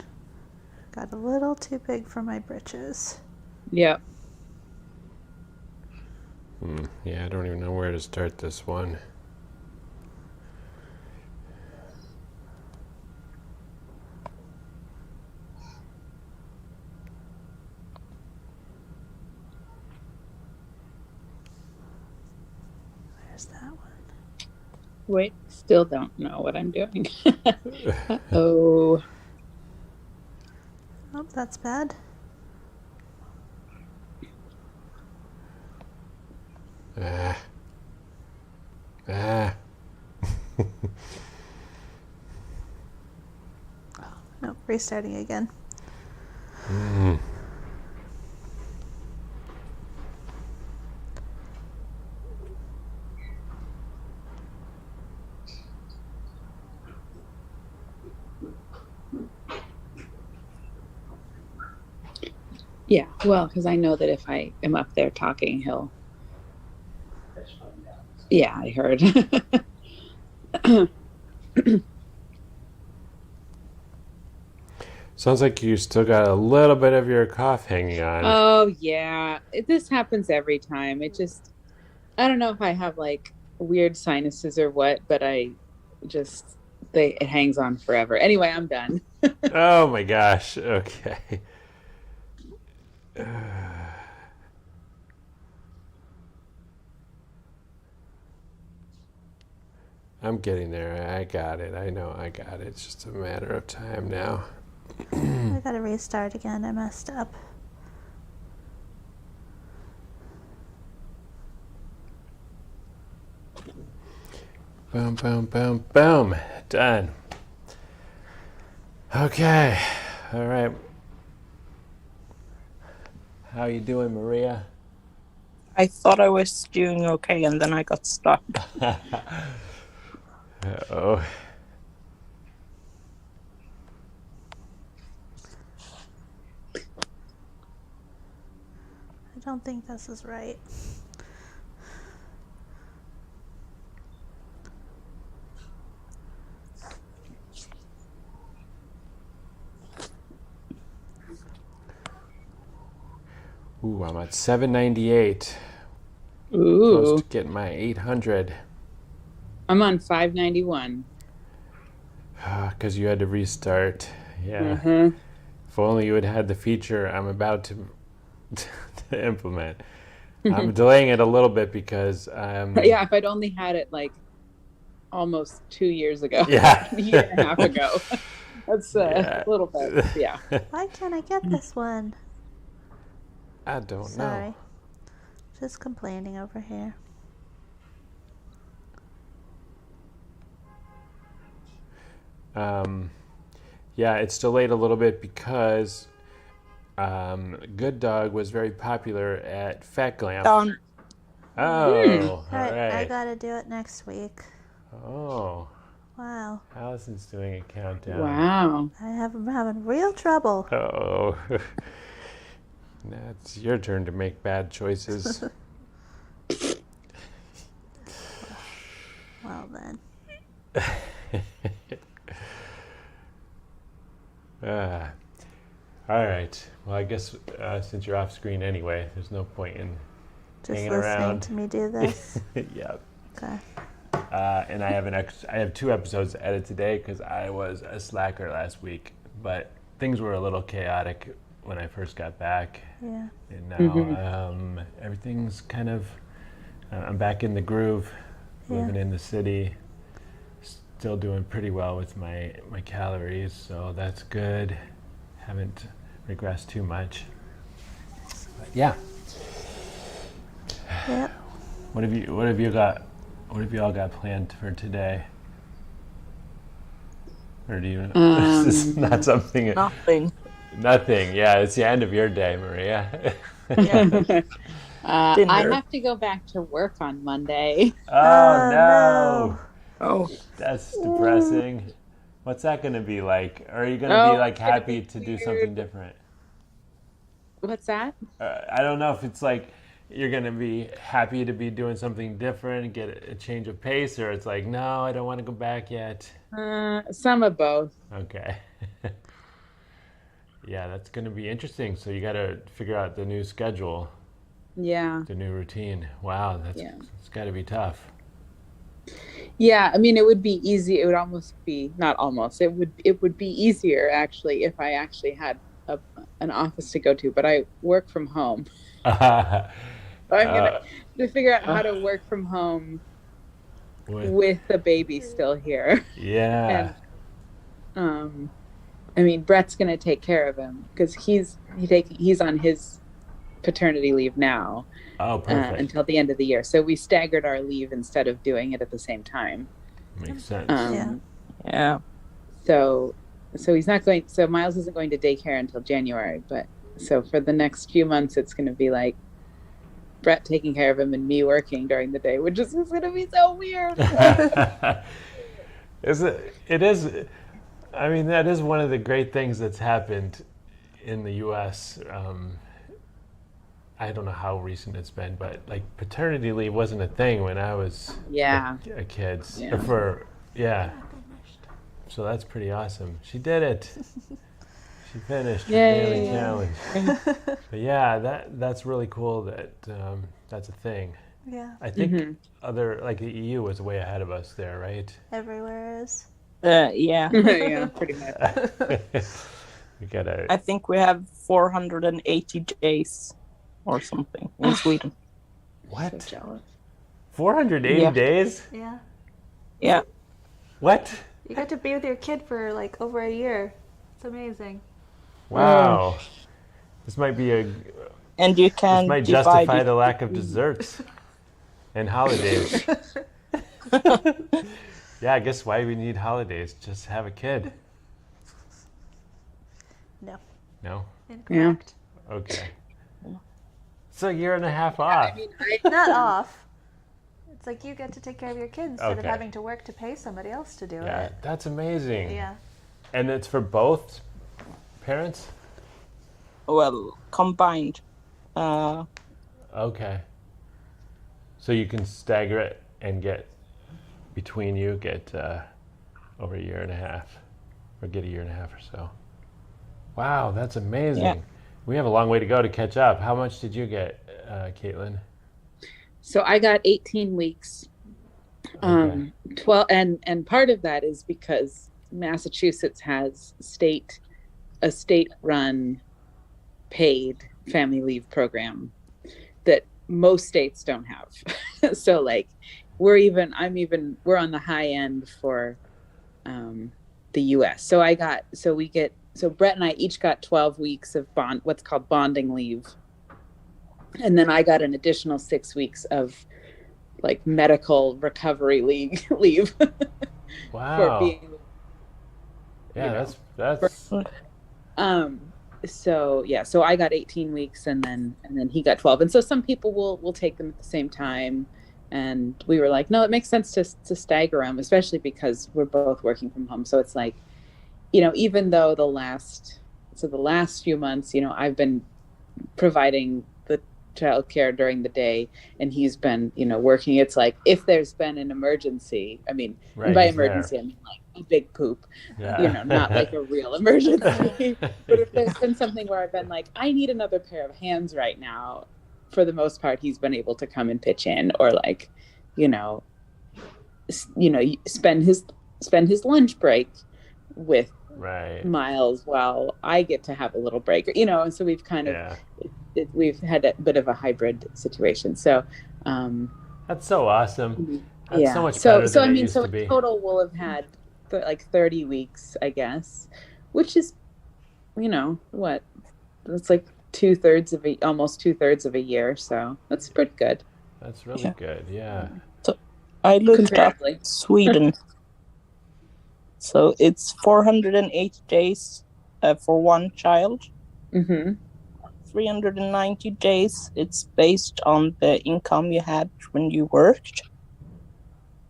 D: Got a little too big for my britches.
B: Yep.
C: Yeah, I don't even know where to start this one.
D: Where's that one?
B: Wait, still don't know what I'm doing. Uh-oh.
D: Oh, that's bad.
C: Ah. Ah.
D: Nope, restarting again.
B: Yeah, well, because I know that if I am up there talking, he'll. Yeah, I heard.
C: Sounds like you still got a little bit of your cough hanging on.
B: Oh, yeah. This happens every time. I don't know if I have like weird sinuses or what, but it hangs on forever. Anyway, I'm done.
C: Oh my gosh. Okay. I'm getting there. I got it. I know I got it. It's just a matter of time now.
D: I gotta restart again. I messed up.
C: Boom, boom, boom, boom. Done. Okay. All right. How you doing, Maria?
A: I thought I was doing okay, and then I got stuck.
C: Uh-oh.
D: I don't think this is right.
C: Ooh, I'm at 798.
B: Ooh.
C: Close to getting my 800.
B: I'm on 591.
C: Because you had to restart. Yeah.
B: Mm-hmm.
C: If only you had had the feature I'm about to implement. I'm delaying it a little bit because
B: Yeah, if I'd only had it like almost 2 years ago.
C: Yeah.
B: A year and a half ago. That's
C: Yeah.
B: a little bit, yeah.
D: Why can't I get this one?
C: I don't
D: Sorry.
C: know.
D: Just complaining over here.
C: Yeah, it's delayed a little bit because Good Dog was very popular at Fat Glam.
A: Done.
C: Oh, all
D: Alright, I
C: right.
D: gotta do it next week.
C: Oh,
D: Wow.
C: Allison's doing a countdown.
B: Wow.
D: I'm having real trouble.
C: Oh, now it's your turn to make bad choices.
D: Well then.
C: All right. Well, I guess since you're off screen anyway, there's no point in
D: Just
C: hanging
D: listening
C: around.
D: to me do this.
C: Yeah.
D: Okay.
C: And I have 2 episodes to edit today because I was a slacker last week, but things were a little chaotic when I first got back.
D: Yeah.
C: And now everything's kind of, I'm back in the groove, living in the city, still doing pretty well with my calories, so that's good. Haven't regressed too much. But yeah.
D: Yep.
C: What have you all got planned for today? Or do you? This is not something.
A: Nothing.
C: Nothing. Yeah, it's the end of your day, Maria.
A: Yeah.
B: I
A: Dinner.
B: have to go back to work on Monday.
C: Oh no,
A: Oh,
C: that's depressing. What's that going to be like? Are you going to be like
B: it's gonna
C: happy
B: be
C: to do
B: weird.
C: something different?
B: What's that?
C: I don't know if it's like you're going to be happy to be doing something different, get a change of pace, or it's like, no, I don't want to go back yet.
B: Some of both.
C: Okay. Yeah, that's going to be interesting. So you got to figure out the new schedule,
B: Yeah.
C: the new routine. Wow, it's got to be tough.
B: Yeah, I mean, it would be easy. It would almost be not almost. It would be easier actually if I actually had an office to go to. But I work from home. I'm gonna to figure out how to work from home with the baby still here.
C: Yeah.
B: And I mean, Brett's gonna take care of him because he's on his paternity leave now.
C: Oh, perfect.
B: Until the end of the year. So we staggered our leave instead of doing it at the same time.
C: Makes sense.
A: yeah.
B: So he's not going. So Miles isn't going to daycare until January. But so for the next few months, it's going to be like Brett taking care of him and me working during the day, which is going to be so weird.
C: It is. I mean, that is one of the great things that's happened in the U.S. I don't know how recent it's been, but like paternity leave wasn't a thing when I was a kid.
B: Yeah.
C: So that's pretty awesome. She did it. She finished her daily challenge. But yeah, that's really cool that that's a thing.
D: Yeah.
C: I think other like the EU was way ahead of us there, right?
D: Everywhere is.
A: Yeah.
B: Yeah, pretty much.
C: We gotta.
A: I think we have 480 days or something in Sweden.
C: What?
B: So jealous.
C: 480 days?
D: Yeah.
A: Yeah.
C: What?
D: You got to be with your kid for like over a year. It's amazing.
C: Wow. This might be
A: And you can
C: this might
A: divide
C: justify
A: it.
C: the lack of desserts and holidays. Yeah, I guess why we need holidays? Just have a kid.
D: No.
C: No?
D: Incorrect.
C: Okay. It's a year and a half off.
B: I mean,
D: Not off. It's like you get to take care of your kids instead of
C: Okay.
D: having to work to pay somebody else to do
C: Yeah,
D: it.
C: that's amazing.
D: Yeah.
C: And it's for both parents?
A: Well, combined.
C: Okay. So you can stagger it and get over a year and a half, or get a year and a half or so. Wow, that's amazing.
A: Yeah.
C: We have a long way to go to catch up. How much did you get, Caitlin?
B: So I got 18 weeks. 12 and part of that is because Massachusetts has a state-run paid family leave program that most states don't have. So like we're on the high end for the US. So Brett and I each got 12 weeks of what's called bonding leave. And then I got an additional 6 weeks of like medical recovery leave.
C: Wow.
B: For being,
C: that's
B: so I got 18 weeks and then he got 12. And so some people will take them at the same time. And we were like, no, it makes sense to stagger them, especially because we're both working from home. So it's like, even though the last few months, I've been providing the childcare during the day and he's been, working. It's like, if there's been an emergency, I mean,
C: Right,
B: and by
C: he's
B: emergency,
C: there.
B: I mean like a big poop,
C: Yeah.
B: not like a real emergency. But if there's been something where I've been like, I need another pair of hands right now, for the most part, he's been able to come and pitch in, or like, spend his lunch break with
C: Right.
B: Miles while I get to have a little break, and so we've kind of we've had a bit of a hybrid situation. So
C: That's so awesome. That's so
B: yeah.
C: much better than it used
B: So
C: to
B: in
C: be.
B: total we'll have had like 30 weeks, I guess, which is, what? It's like almost 2/3 of a year. So that's pretty good.
C: That's really good. Yeah.
A: So I looked up
B: Comparatively.
A: Sweden. So it's 480 days for one child.
B: Mm-hmm.
A: 390 days, it's based on the income you had when you worked.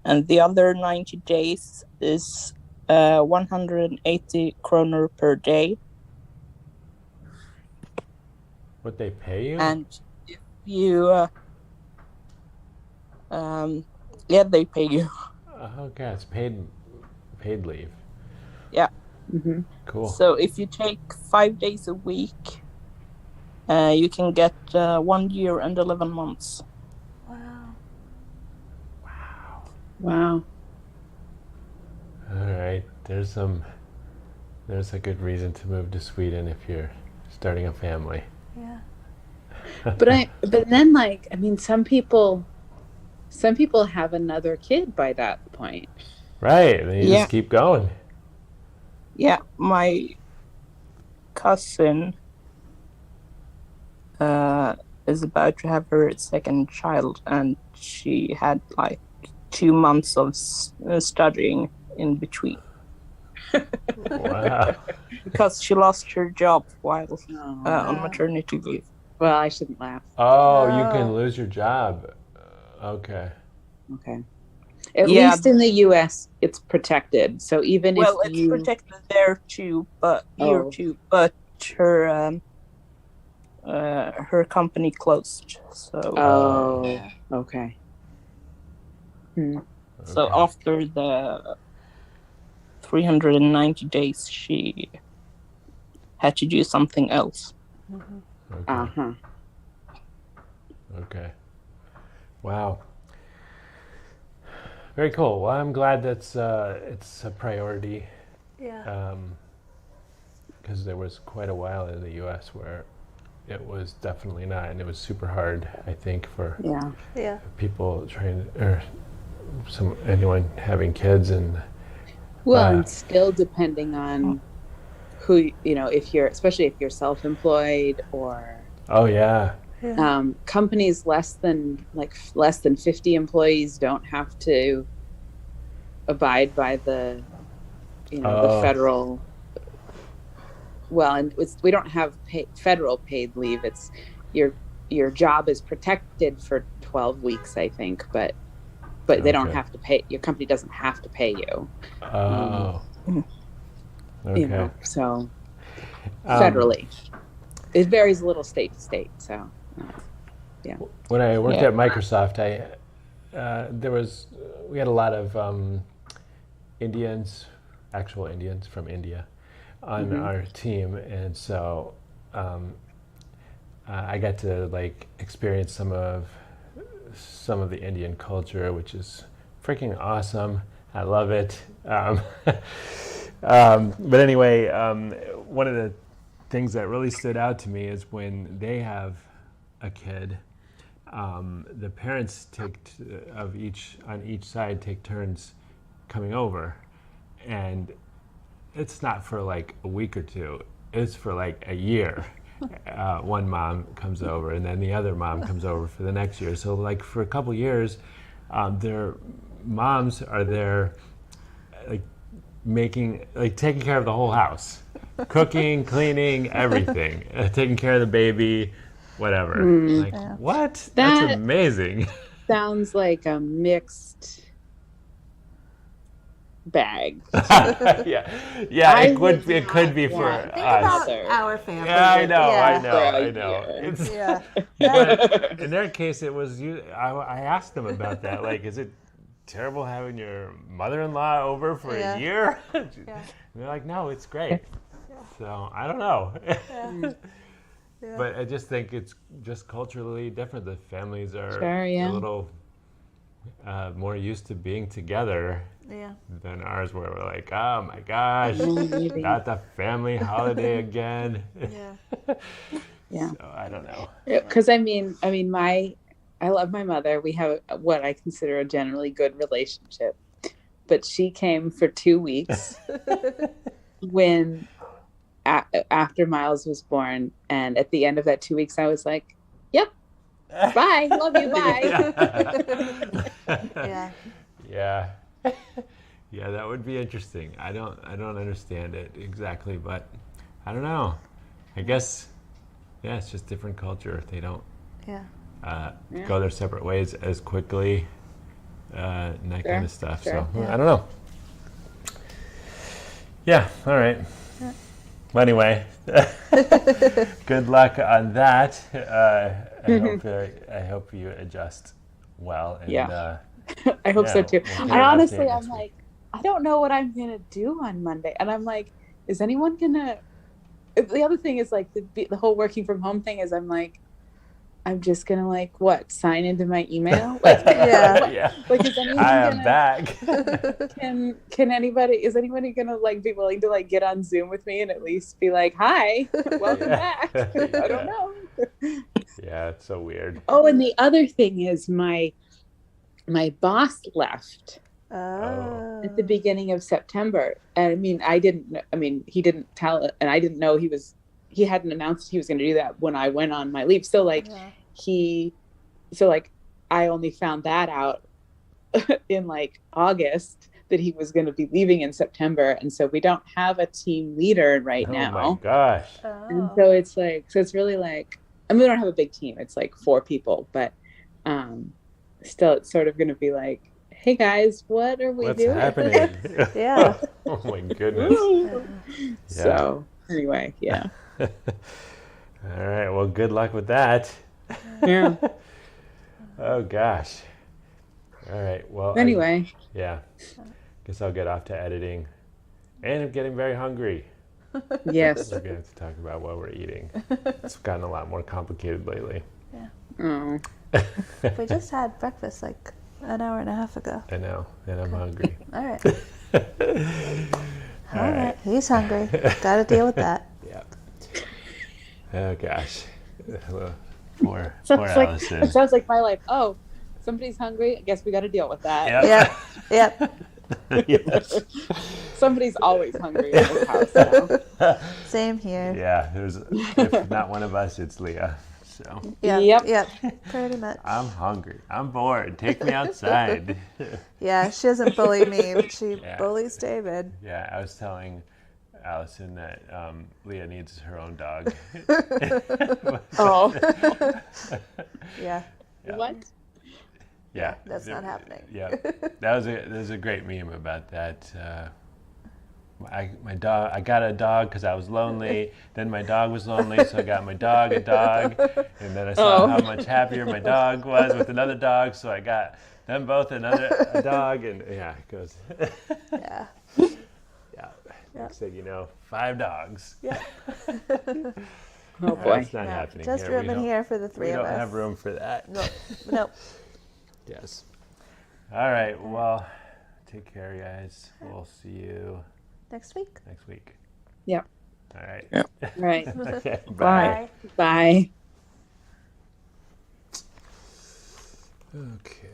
A: And the other 90 days is 180 kroner per day.
C: What they pay you?
A: And if you, they pay you.
C: Okay, it's paid leave.
A: Yeah.
B: Mm-hmm.
C: Cool.
A: So if you take 5 days a week, you can get 1 year and 11 months.
B: Wow.
C: All right. There's a good reason to move to Sweden if you're starting a family.
D: Yeah.
B: But then, like, I mean, some people have another kid by that point.
C: Right. And you just keep going.
A: Yeah, my cousin is about to have her second child, and she had like 2 months of studying in between.
C: Wow.
A: Because she lost her job while on maternity leave.
B: Well, I shouldn't laugh.
C: Oh, you can lose your job. Okay.
B: At least in the U.S., it's protected. So even if
A: it's protected there too, but here too. But her her company closed. So.
B: Okay.
A: So after the 390 days, she had to do something else.
C: Okay. Wow. Very cool. Well, I'm glad that's it's a priority.
D: Yeah.
C: Because there was quite a while in the U.S. where it was definitely not, and it was super hard, I think, for people trying or anyone having kids and.
B: Well, and still depending on who especially if you're self-employed or.
C: Oh yeah.
B: Companies less than 50 employees don't have to abide by the the federal. Well, and we don't have federal paid leave. It's your job is protected for 12 weeks, I think, but they don't have to pay. Your company doesn't have to pay you.
C: Okay.
B: So federally, it varies a little state to state. So. Yeah.
C: When I worked at Microsoft, we had a lot of actual Indians from India, on our team, and so I got to experience some of the Indian culture, which is freaking awesome. I love it. But anyway, one of the things that really stood out to me is when they have a kid, the parents on each side take turns coming over, and it's not for a week or two, it's for a year. One mom comes over and then the other mom comes over for the next year. So for a couple years, their moms are there taking care of the whole house, cooking, cleaning, everything, taking care of the baby, whatever. What? That's amazing.
B: Sounds like a mixed bag.
C: yeah. It could be for us.
D: Think about our family.
C: Yeah, I know. But in their case, it was you. I asked them about that. Is it terrible having your mother-in-law over for a year? And they're like, no, it's great. So I don't know. But I just think it's just culturally different. The families are a little more used to being together
D: Yeah.
C: than ours, where we're like, oh my gosh,
B: Maybe.
C: not the family holiday again.
D: Yeah.
B: Yeah.
C: So I don't know.
B: Because I love my mother. We have what I consider a generally good relationship, but she came for 2 weeks when after Miles was born, and at the end of that 2 weeks, I was like, "Yep, bye, love you, bye."
D: Yeah.
C: Yeah. Yeah, that would be interesting. I don't understand it exactly, but I don't know. I guess yeah, it's just different culture. They don't
D: Yeah.
C: go their separate ways as quickly and that kind of stuff.
B: Sure.
C: So
D: Yeah.
C: I don't know. Yeah, all right. Well, anyway, good luck on that. I hope you adjust well. And,
B: Yeah. I hope so too.
C: we'll get
B: I
C: an
B: honestly,
C: update
B: I'm
C: next week.
B: like, I don't know what I'm gonna do on Monday, and I'm like, is anyone gonna? The other thing is like the whole working from home thing is I'm like, I'm just gonna like what sign into my email like
D: Yeah.
C: Yeah.
B: like is anyone
C: I am
B: gonna
C: back.
B: can anybody is anybody gonna like be willing to like get on Zoom with me and at least be like, hi, welcome back? I don't know.
C: Yeah, it's so weird.
B: Oh, and the other thing is my boss left
D: Oh.
B: at the beginning of September. And he didn't tell, and I didn't know he hadn't announced he was going to do that when I went on my leave. So like
D: Yeah.
B: I only found that out in like August that he was going to be leaving in September. And so we don't have a team leader right
C: Oh
B: now.
C: my gosh.
B: And
D: Oh.
B: so it's really like, I mean, we don't have a big team. It's like 4 people, but still it's sort of going to be like, hey guys, what are we
C: What's
B: doing?
C: happening?
D: Yeah.
C: Oh my goodness.
B: So anyway, yeah.
C: All right. Well, good luck with that.
B: Yeah.
C: Oh gosh. All right. Well.
B: Anyway,
C: Yeah. Guess I'll get off to editing. And I'm getting very hungry.
B: yes.
C: We're going to have to talk about what we're eating. It's gotten a lot more complicated lately.
B: Oh.
D: We just had breakfast like an hour and a half ago.
C: I know. And I'm hungry.
D: All right. All right. He's hungry. Got to deal with that.
C: Yeah. Oh gosh. Poor Allison.
B: It sounds like my life. Oh, somebody's hungry. I guess we got to deal with that.
C: Yep.
D: Yep.
C: Yes.
B: Somebody's always hungry in this house now.
D: Same here.
C: Yeah. If not one of us, it's Leah. So
D: Yep.
B: Yep.
D: Pretty much.
C: I'm hungry. I'm bored. Take me outside.
D: Yeah, she doesn't bully me, but she
C: Yeah.
D: bullies David.
C: Yeah, I was telling Allison that Leah needs her own dog.
B: Oh.
D: Yeah.
C: Yeah.
B: What?
C: Yeah,
D: That's not happening.
C: Yeah, there's a great meme about that. I got a dog because I was lonely. Then my dog was lonely, so I got my dog a dog. And then I saw how much happier my dog was with another dog, so I got them both a dog. And yeah, it goes.
D: Yeah.
C: Yeah. Next thing you know, 5 dogs.
D: Yeah.
B: Oh boy.
C: That's not happening
D: Just
C: here.
D: room in here for the three
C: We
D: of
C: don't
D: us.
C: have room for that.
D: Nope.
C: Yes. All right. Well, take care, guys. We'll see you
D: Next week.
C: next week.
B: Yep.
C: All right.
A: Yep.
B: Right.
C: Okay.
B: Bye. Bye.
C: Okay.